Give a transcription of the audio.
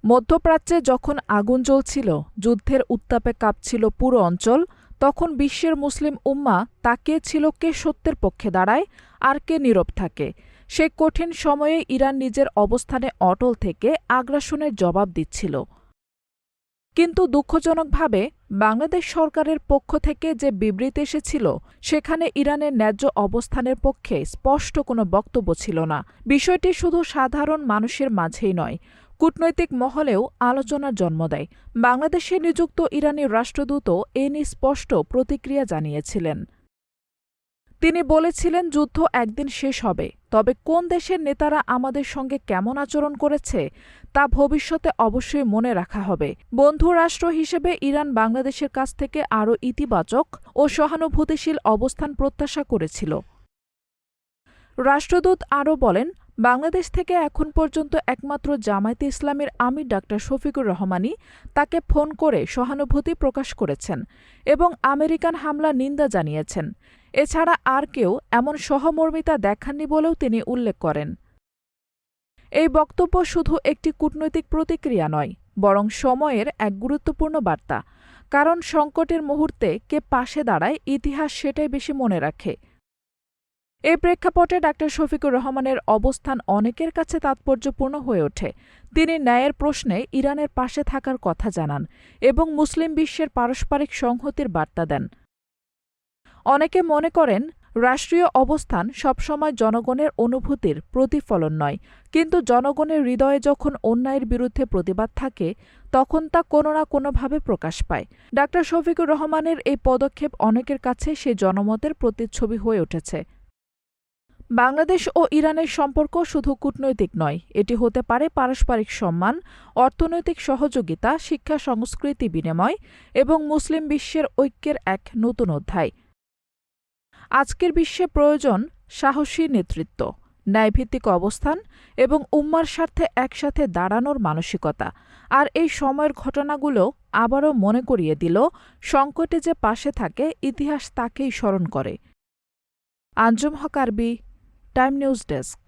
মধ্যপ্রাচ্যে যখন আগুন জ্বলছিল, যুদ্ধের উত্তাপে কাঁপছিল পুরো অঞ্চল, তখন বিশ্বের মুসলিম উম্মাহ তাকিয়েছিল কে সত্যের পক্ষে দাঁড়ায় আর কে নীরব থাকে। সেই কঠিন সময়ে ইরান নিজের অবস্থানে অটল থেকে আগ্রাসনের জবাব দিচ্ছিল। কিন্তু দুঃখজনকভাবে বাংলাদেশ সরকারের পক্ষ থেকে যে বিবৃতি এসেছিল, সেখানে ইরানের ন্যায্য অবস্থানের পক্ষে স্পষ্ট কোনো বক্তব্য ছিল না। বিষয়টি শুধু সাধারণ মানুষের মাঝেই নয়, কূটনৈতিক মহলেও আলোচনার জন্ম দেয়। বাংলাদেশে নিযুক্ত ইরানি রাষ্ট্রদূতও এ নিয়ে স্পষ্ট প্রতিক্রিয়া জানিয়েছিলেন। তিনি বলেছিলেন, যুদ্ধ একদিন শেষ হবে, তবে কোন দেশের নেতারা আমাদের সঙ্গে কেমন আচরণ করেছে তা ভবিষ্যতে অবশ্যই মনে রাখা হবে। বন্ধু রাষ্ট্র হিসেবে ইরান বাংলাদেশের কাছ থেকে আরও ইতিবাচক ও সহানুভূতিশীল অবস্থান প্রত্যাশা করেছিল। রাষ্ট্রদূত আরও বলেন, বাংলাদেশ থেকে এখন পর্যন্ত একমাত্র জামায়াতে ইসলামীর আমির ডাক্তার শফিকুর রহমানই তাকে ফোন করে সহানুভূতি প্রকাশ করেছেন এবং আমেরিকান হামলা নিন্দা জানিয়েছেন। এছাড়া আর কেউ এমন সহমর্মিতা দেখাননি বলেও তিনি উল্লেখ করেন। এই বক্তব্য শুধু একটি কূটনৈতিক প্রতিক্রিয়া নয়, বরং সময়ের এক গুরুত্বপূর্ণ বার্তা। কারণ সংকটের মুহূর্তে কে পাশে দাঁড়ায়, ইতিহাস সেটাই বেশি মনে রাখে। এই প্রেক্ষাপটে ডাক্তার শফিকুর রহমানের অবস্থান অনেকের কাছে তাৎপর্যপূর্ণ হয়ে ওঠে। তিনি ন্যায়ের প্রশ্নে ইরানের পাশে থাকার কথা জানান এবং মুসলিম বিশ্বের পারস্পরিক সংহতির বার্তা দেন। অনেকে মনে করেন, রাষ্ট্রীয় অবস্থান সবসময় জনগণের অনুভূতির প্রতিফলন নয়, কিন্তু জনগণের হৃদয়ে যখন অন্যায়ের বিরুদ্ধে প্রতিবাদ থাকে, তখন তা কোনো না কোনোভাবে প্রকাশ পায়। ডাক্তার শফিকুর রহমানের এই পদক্ষেপ অনেকের কাছে সে জনমতের প্রতিচ্ছবি হয়ে উঠেছে। বাংলাদেশ ও ইরানের সম্পর্ক শুধু কূটনৈতিক নয়, এটি হতে পারে পারস্পরিক সম্মান, অর্থনৈতিক সহযোগিতা, শিক্ষা সংস্কৃতি বিনিময় এবং মুসলিম বিশ্বের ঐক্যের এক নতুন অধ্যায়। আজকের বিশ্বে প্রয়োজন সাহসী নেতৃত্ব, ন্যায়ভিত্তিক অবস্থান এবং উম্মার স্বার্থে একসাথে দাঁড়ানোর মানসিকতা। আর এই সময়ের ঘটনাগুলো আবারও মনে করিয়ে দিল, সংকটে যে পাশে থাকে, ইতিহাস তাকেই স্মরণ করে। আঞ্জুম হক আরবি, টাইম নিউজ ডেস্ক।